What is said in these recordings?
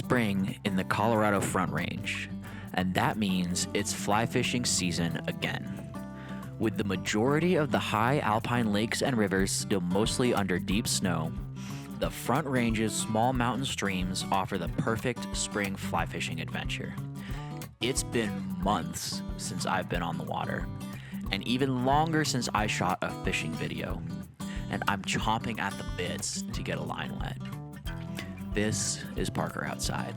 spring in the Colorado Front Range, and that means it's fly fishing season again. With the majority of the high alpine lakes and rivers still mostly under deep snow, the Front Range's small mountain streams offer the perfect spring fly fishing adventure. It's been months since I've been on the water, and even longer since I shot a fishing video, and I'm chomping at the bits to get a line wet. This is Parker Outside.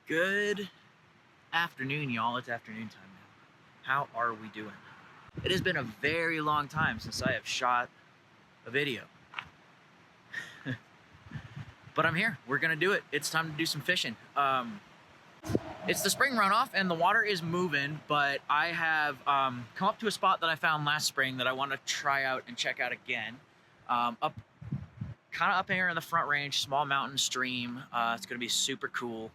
Good afternoon, y'all. It's afternoon time now. How are we doing? It has been a very long time since I have shot a video. But I'm here. We're gonna do it. It's time to do some fishing. It's the spring runoff and the water is moving, but I have come up to a spot that I found last spring that I want to try out and check out again. Kind of up here in the Front Range, small mountain stream. It's gonna be super cool.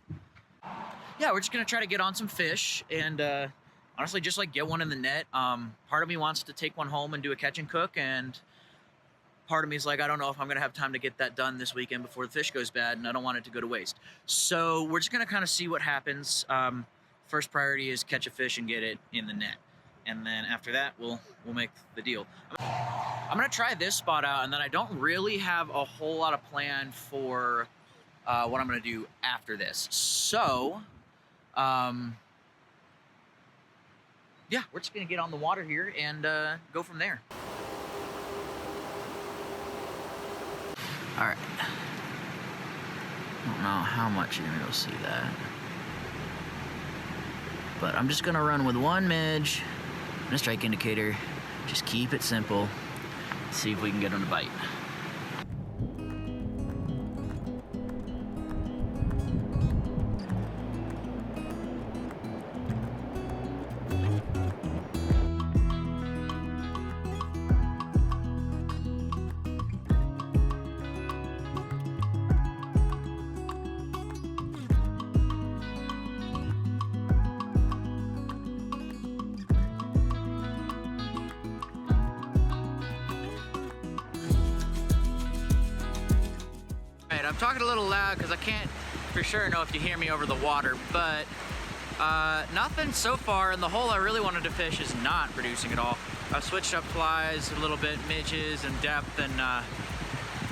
Yeah, we're just gonna try to get on some fish and honestly just like get one in the net. Part of me wants to take one home and do a catch and cook, and part of me is like, I don't know if I'm gonna have time to get that done this weekend before the fish goes bad, and I don't want it to go to waste. So we're just gonna kind of see what happens. First priority is catch a fish and get it in the net, and then after that we'll make the deal. I'm gonna try this spot out, and then I don't really have a whole lot of plan for what I'm gonna do after this. So yeah, we're just gonna get on the water here and go from there. All right. I don't know how much you're gonna go see that, but I'm just gonna run with one midge and a strike indicator. Just keep it simple. See if we can get him to bite. I'm talking a little loud because I can't for sure know if you hear me over the water, but nothing so far, and the hole I really wanted to fish is not producing at all. I've switched up flies a little bit, midges and depth, and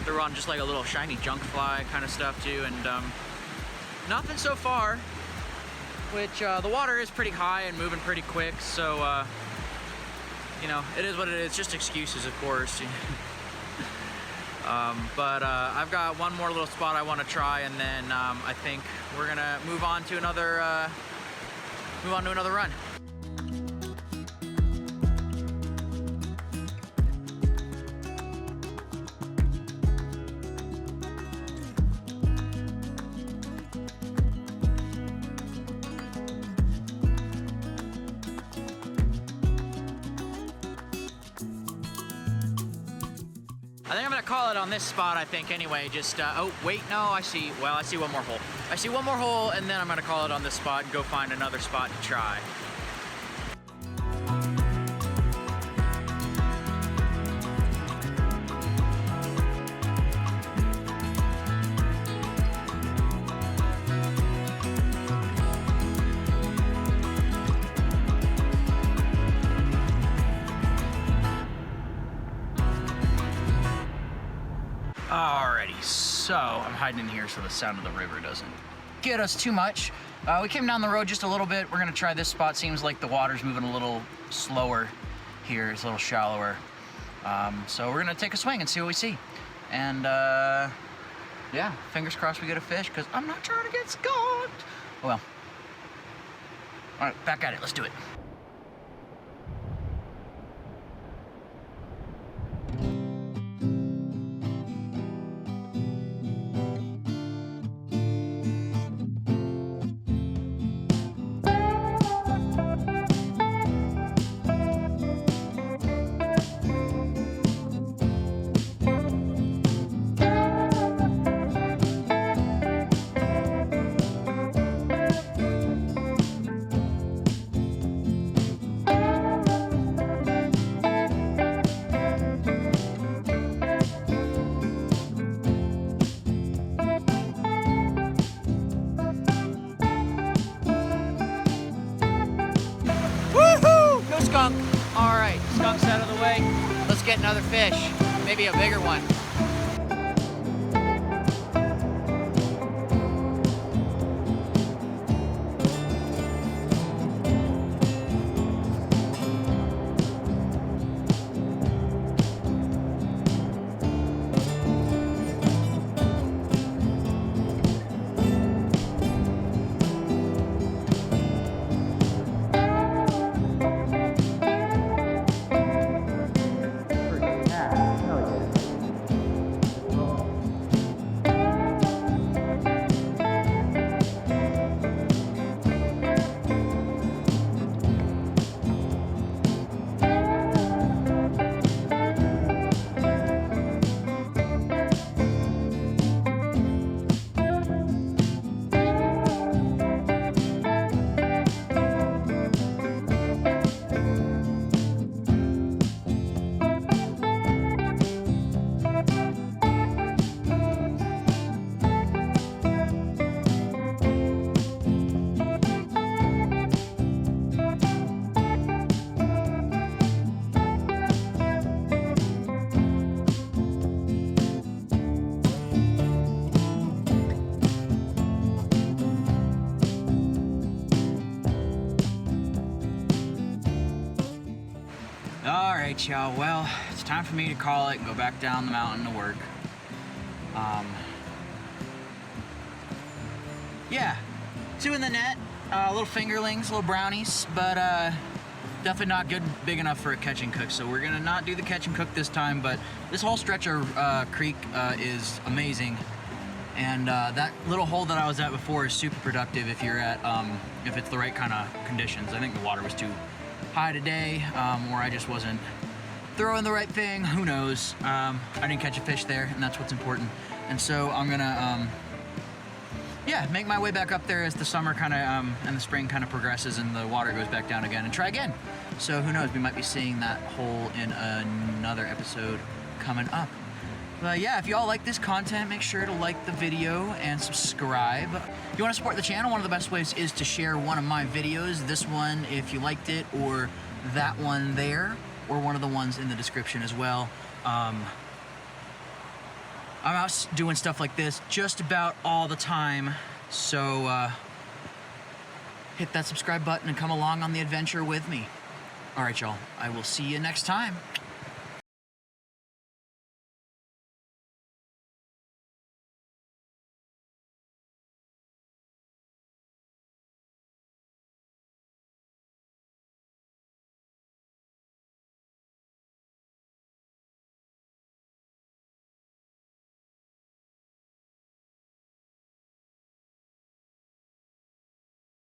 they're on just like a little shiny junk fly kind of stuff too, and nothing so far, which the water is pretty high and moving pretty quick, so you know, it is what it is, just excuses of course. But I've got one more little spot I want to try, and then I think we're gonna move on to another run. I think I'm gonna call it on this spot, I think, anyway. Just, oh, wait, no, I see one more hole. I see one more hole, and then I'm gonna call it on this spot and go find another spot to try. Alrighty, so I'm hiding in here so the sound of the river doesn't get us too much. We came down the road just a little bit. We're gonna try this spot. Seems like the water's moving a little slower here. It's a little shallower. So we're gonna take a swing and see what we see. And yeah, fingers crossed we get a fish, because I'm not trying to get skunked. Oh well. All right, back at it, let's do it. skunk. All right, skunk's out of the way. Let's get another fish, maybe a bigger one. Alright, y'all, well, it's time for me to call it and go back down the mountain to work. Yeah, two in the net, little fingerlings, little brownies, but definitely not good, big enough for a catch and cook. So we're gonna not do the catch and cook this time, but this whole stretch of creek is amazing. And that little hole that I was at before is super productive if you're at, if it's the right kind of conditions. I think the water was too high today, or I just wasn't throwing the right thing, who knows. I didn't catch a fish there, and that's what's important. And so I'm gonna, yeah, make my way back up there as the summer kind of, and the spring kind of progresses and the water goes back down again, and try again. So who knows, we might be seeing that hole in another episode coming up. But yeah, if y'all like this content, make sure to like the video and subscribe. If you want to support the channel, one of the best ways is to share one of my videos. This one, if you liked it, or that one there, or one of the ones in the description as well. I'm out doing stuff like this just about all the time. So hit that subscribe button and come along on the adventure with me. All right, y'all, I will see you next time.